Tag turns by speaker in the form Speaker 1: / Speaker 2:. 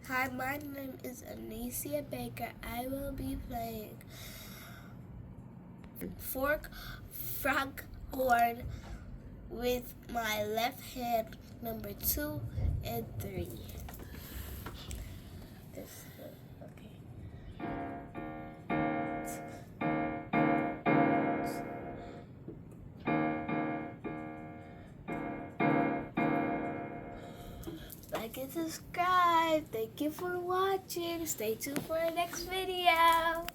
Speaker 1: Hi, my name is Anicia Baker. I will be playing fork, frog, horn with my left hand, number 2 and 3. Like and subscribe. Thank you for watching. Stay tuned for the next video.